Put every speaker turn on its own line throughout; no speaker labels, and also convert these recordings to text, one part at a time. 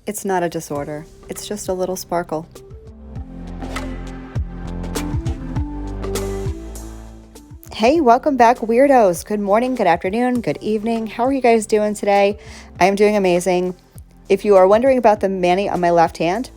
It's not a disorder. It's just a little sparkle. Hey, welcome back, weirdos. Good morning, good afternoon, good evening. How are you guys doing today? I am doing amazing. If you are wondering about the mani on my left hand,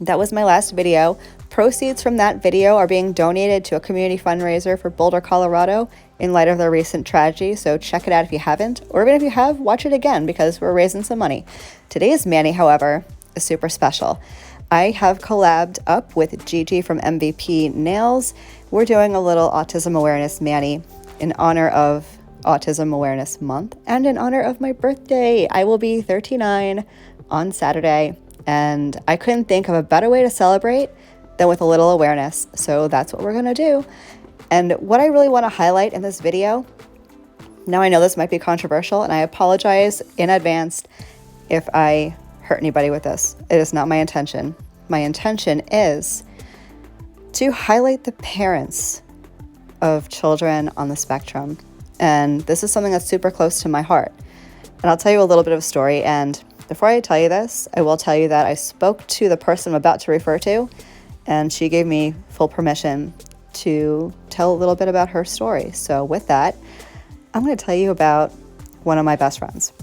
that was my last video. Proceeds from that video are being donated to a community fundraiser for Boulder, Colorado in light of their recent tragedy. So check it out if you haven't, or even if you have, watch it again because we're raising some money. Today's mani, however, is super special. I have collabed up with Gigi from MVP Nails. We're doing a little autism awareness mani in honor of Autism Awareness Month and in honor of my birthday. I will be 39 on Saturday, and I couldn't think of a better way to celebrate than with a little awareness. So that's what we're gonna do. And what I really wanna highlight in this video, now I know this might be controversial, and I apologize in advance if I hurt anybody with this. It is not my intention. My intention is to highlight the parents of children on the spectrum. And this is something that's super close to my heart. And I'll tell you a little bit of a story. And before I tell you this, I will tell you that I spoke to the person I'm about to refer to, and she gave me full permission to tell a little bit about her story. So with that, I'm going to tell you about one of my best friends.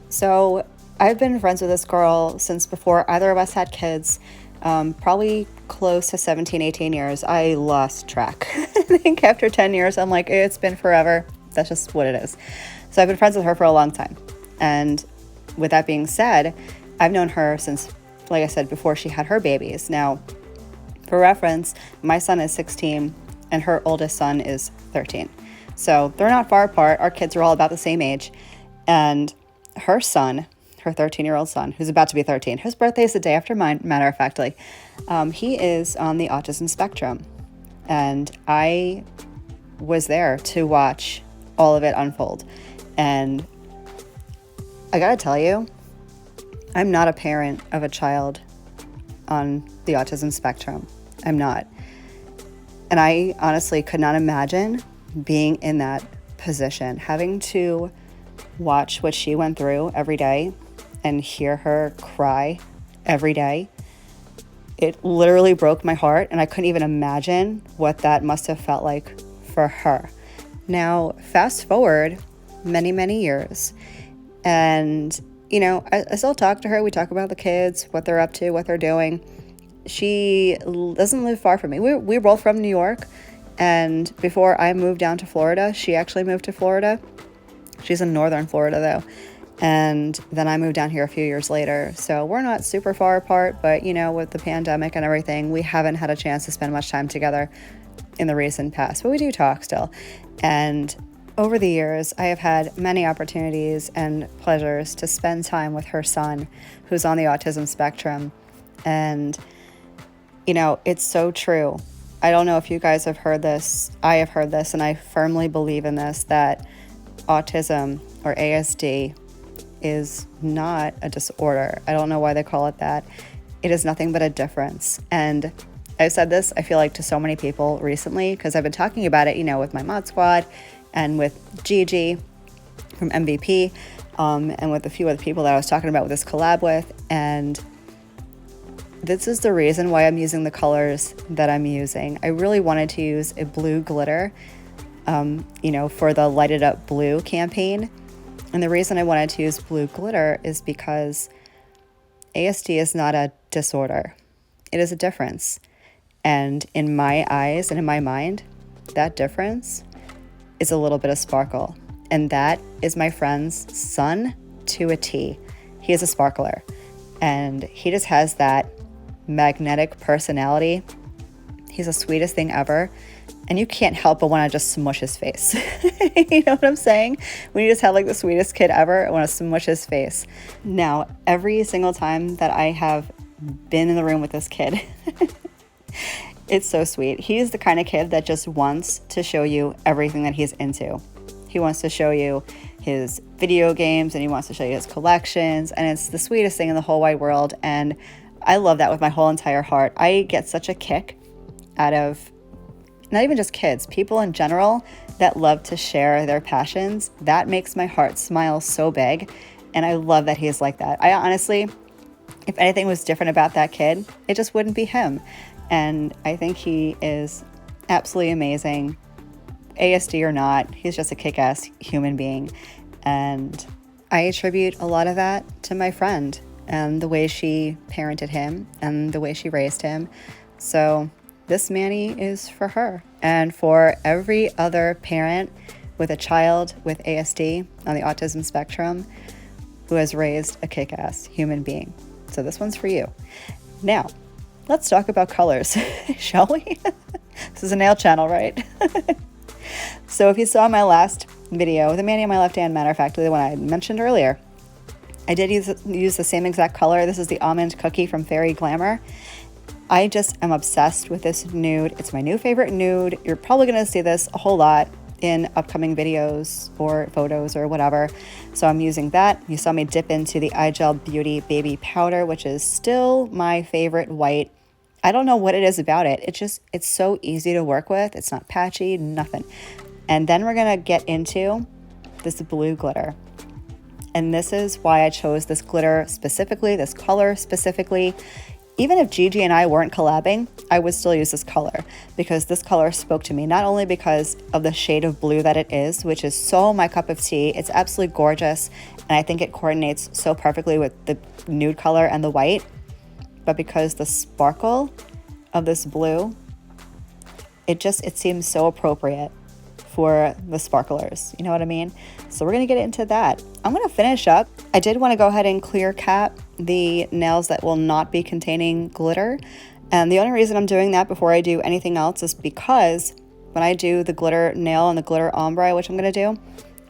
So I've been friends with this girl since before either of us had kids, probably close to 17, 18 years. I lost track. I think after 10 years, I'm like, it's been forever. That's just what it is. So I've been friends with her for a long time. And with that being said, I've known her since, like I said, before she had her babies. Now, for reference, my son is 16 and her oldest son is 13. So they're not far apart. Our kids are all about the same age. And her son, her 13-year-old son, who's about to be 13. His birthday is the day after mine, matter of factly. He is on the autism spectrum. And I was there to watch all of it unfold. And I gotta tell you, I'm not a parent of a child on the autism spectrum. I'm not. And I honestly could not imagine being in that position, having to watch what she went through every day and hear her cry every day. It literally broke my heart, and I couldn't even imagine what that must have felt like for her. Now, fast forward many, many years, and you know, I still talk to her. We talk about the kids, what they're up to, what they're doing. She doesn't live far from me. We're both from New York, and before I moved down to Florida, she actually moved to Florida. She's in northern Florida though. And then I moved down here a few years later. So we're not super far apart, but you know, with the pandemic and everything, we haven't had a chance to spend much time together in the recent past, but we do talk still. And over the years, I have had many opportunities and pleasures to spend time with her son, who's on the autism spectrum. And, you know, it's so true. I don't know if you guys have heard this. I have heard this, and I firmly believe in this, that autism or ASD is not a disorder. I don't know why they call it that. It is nothing but a difference. And I've said this, I feel like, to so many people recently, because I've been talking about it, you know, with my mod squad and with Gigi from MVP, and with a few other people that I was talking about with this collab with. And this is the reason why I'm using the colors that I'm using. I really wanted to use a blue glitter, you know, for the Light It Up Blue campaign. And the reason I wanted to use blue glitter is because ASD is not a disorder. It is a difference. And in my eyes and in my mind, that difference is a little bit of sparkle. And that is my friend's son to a T. He is a sparkler. And he just has that magnetic personality. He's the sweetest thing ever. And you can't help but want to just smush his face. You know what I'm saying? When you just have like the sweetest kid ever, I want to smush his face. Now, every single time that I have been in the room with this kid, it's so sweet. He's the kind of kid that just wants to show you everything that he's into. He wants to show you his video games, and he wants to show you his collections, and it's the sweetest thing in the whole wide world. And I love that with my whole entire heart. I get such a kick out of not even just kids, people in general that love to share their passions. That makes my heart smile so big. And I love that he's like that. I honestly, If anything was different about that kid, it just wouldn't be him. And I think he is absolutely amazing. ASD or not, he's just a kick-ass human being. And I attribute a lot of that to my friend and the way she parented him and the way she raised him. So this Manny is for her and for every other parent with a child with ASD on the autism spectrum who has raised a kick-ass human being. So this one's for you. Now, let's talk about colors, shall we? This is a nail channel, right? So if you saw my last video, the Manny on my left hand, matter of fact, the one I mentioned earlier, I did use the same exact color. This is the Almond Cookie from Fairy Glamour. I just am obsessed with this nude. It's my new favorite nude. You're probably going to see this a whole lot in upcoming videos or photos or whatever. So I'm using that. You saw me dip into the iGel Beauty Baby Powder, which is still my favorite white. I don't know what it is about it. It's so easy to work with. It's not patchy, nothing. And then we're going to get into this blue glitter. And this is why I chose this glitter specifically, this color specifically. Even if Gigi and I weren't collabing, I would still use this color because this color spoke to me, not only because of the shade of blue that it is, which is so my cup of tea. It's absolutely gorgeous, and I think it coordinates so perfectly with the nude color and the white, but because the sparkle of this blue, it seems so appropriate for the sparklers. You know what I mean? So we're going to get into that. I'm going to finish up. I did want to go ahead and clear cap the nails that will not be containing glitter. And the only reason I'm doing that before I do anything else is because when I do the glitter nail and the glitter ombre, which I'm going to do,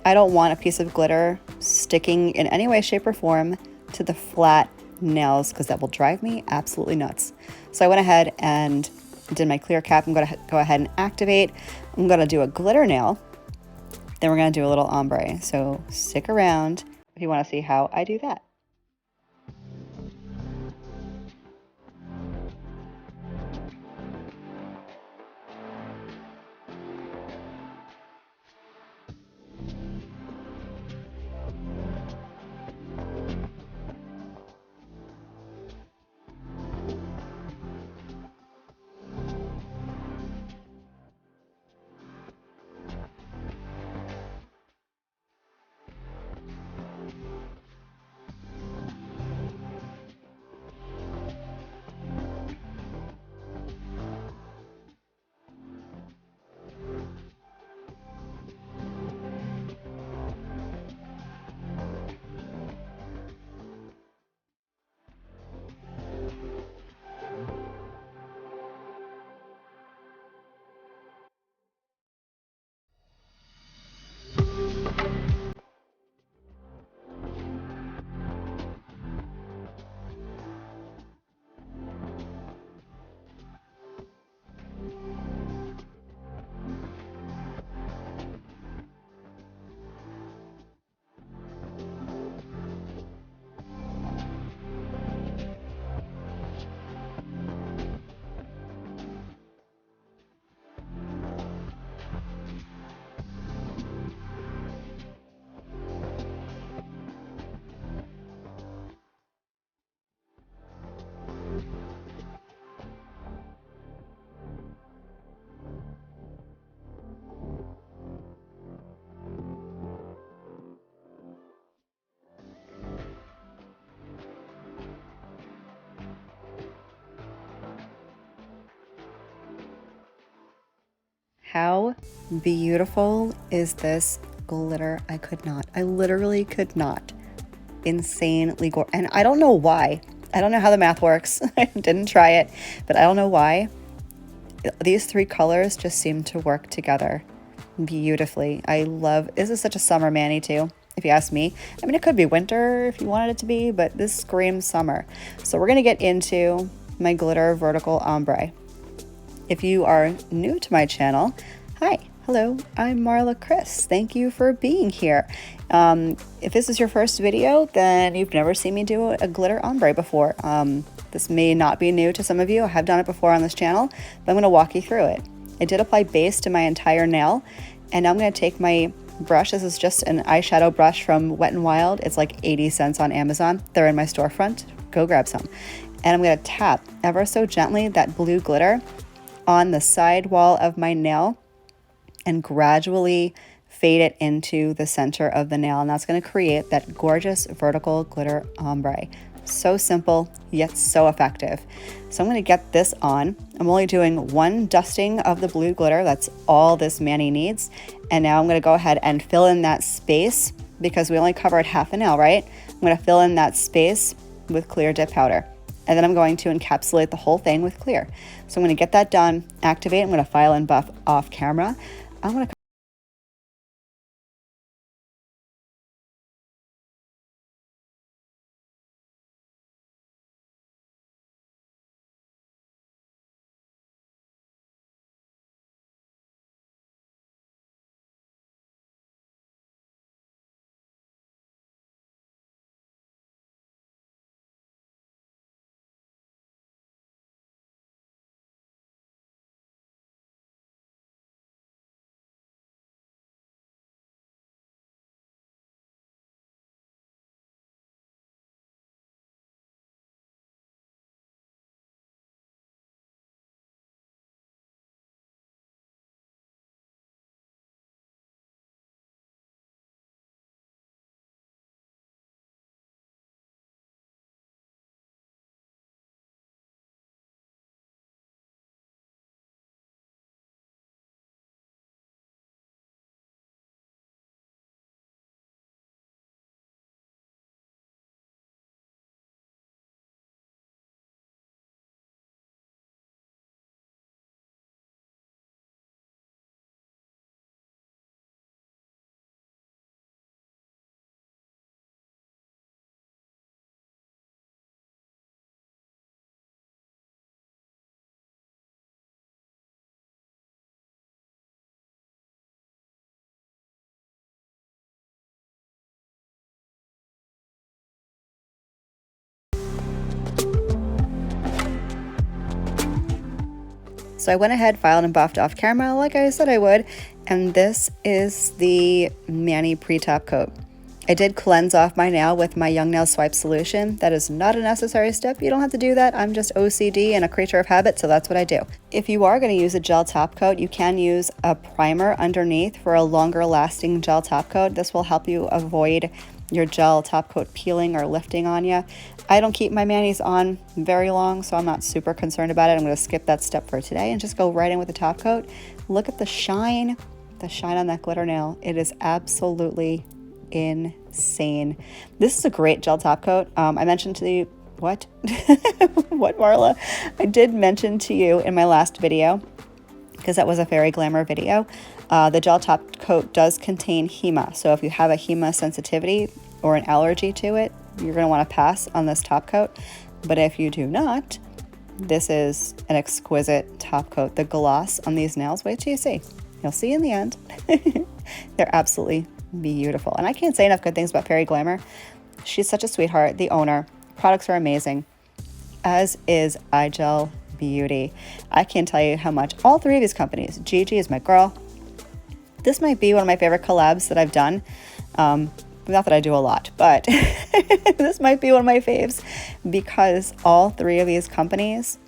I don't want a piece of glitter sticking in any way, shape, or form to the flat nails because that will drive me absolutely nuts. So I went ahead and did my clear cap. I'm going to go ahead and activate. I'm going to do a glitter nail. Then we're going to do a little ombre. So stick around if you want to see how I do that. How beautiful is this glitter? I literally could not. Insanely gorgeous. And I don't know why. I don't know how the math works. I didn't try it, but I don't know why. These three colors just seem to work together beautifully. This is such a summer Manny too, if you ask me. I mean, it could be winter if you wanted it to be, but this screams summer. So we're going to get into my glitter vertical ombre. If you are new to my channel, hi, hello, I'm Marla Chris. Thank you for being here. If this is your first video, then you've never seen me do a glitter ombre before. This may not be new to some of you. I have done it before on this channel, but I'm going to walk you through it. I did apply base to my entire nail, and now I'm going to take my brush. This is just an eyeshadow brush from Wet n Wild. It's like 80 cents on Amazon. They're in my storefront. go grab some. And I'm going to tap ever so gently that blue glitter on the side wall of my nail and gradually fade it into the center of the nail. And that's going to create that gorgeous vertical glitter ombre. So simple, yet so effective. So I'm going to get this on. I'm only doing one dusting of the blue glitter. That's all this mani needs. And now I'm going to go ahead and fill in that space because we only covered half a nail, right? I'm going to fill in that space with clear dip powder. And then I'm going to encapsulate the whole thing with clear. So I'm going to get that done, activate. I'm going to file and buff off camera. I'm going to So I went ahead, filed and buffed off camera like I said I would, and this is the mani pre-top coat. I did cleanse off my nail with my Young Nail Swipe solution. That is not a necessary step. You don't have to do that. I'm just OCD and a creature of habit, so that's what I do. If you are going to use a gel top coat, you can use a primer underneath for a longer lasting gel top coat. This will help you avoid your gel top coat peeling or lifting on you. I don't keep my manis on very long, so I'm not super concerned about it. I'm going to skip that step for today and just go right in with the top coat. Look at the shine on that glitter nail. It is absolutely insane. This is a great gel top coat. I mentioned to you, what, Marla? I did mention to you in my last video, because that was a fairy glamour video, the gel top coat does contain HEMA. So if you have a HEMA sensitivity or an allergy to it, you're going to want to pass on this top coat. But if you do not, this is an exquisite top coat. The gloss on these nails, wait till you see. You'll see in the end. They're absolutely beautiful. And I can't say enough good things about Fairy Glamour. She's such a sweetheart, the owner. Products are amazing, as is iGel Beauty. I can't tell you how much all three of these companies, Gigi is my girl. This might be one of my favorite collabs that I've done. Not that I do a lot, but this might be one of my faves because all three of these companies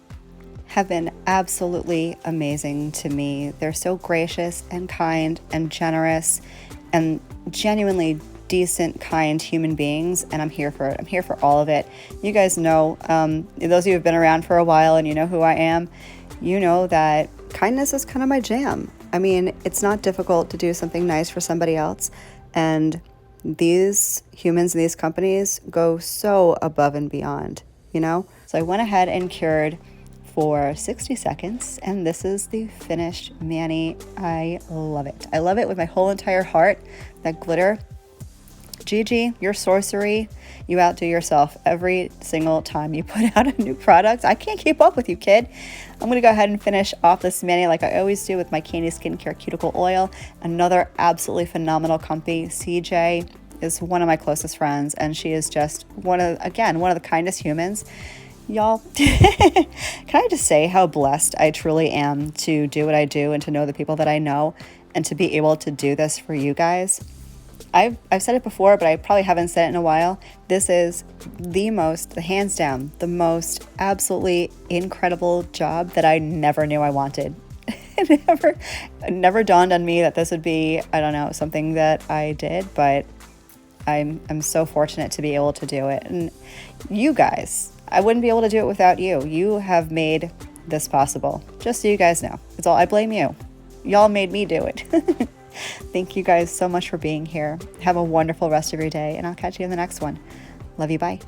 have been absolutely amazing to me. They're so gracious and kind and generous and genuinely decent, kind human beings, and I'm here for it. I'm here for all of it. You guys know, those of you who have been around for a while and you know who I am, you know that kindness is kind of my jam. I mean, it's not difficult to do something nice for somebody else, and these humans and these companies go so above and beyond, you know? So I went ahead and cured for 60 seconds, and this is the finished mani. I love it. I love it with my whole entire heart. That glitter, Gigi, your sorcery, you outdo yourself every single time you put out a new product. I can't keep up with you, kid. I'm gonna go ahead and finish off this mani like I always do with my Candi Skin Care Cuticle Oil. Another absolutely phenomenal company. CJ is one of my closest friends, and she is just one of the kindest humans. Y'all, can I just say how blessed I truly am to do what I do and to know the people that I know and to be able to do this for you guys? I've said it before, but I probably haven't said it in a while. This is hands down, the most absolutely incredible job that I never knew I wanted. It never dawned on me that this would be, I don't know, something that I did, but I'm so fortunate to be able to do it. And you guys, I wouldn't be able to do it without you. You have made this possible. Just so you guys know. It's all, I blame you. Y'all made me do it. Thank you guys so much for being here. Have a wonderful rest of your day, and I'll catch you in the next one. Love you. Bye.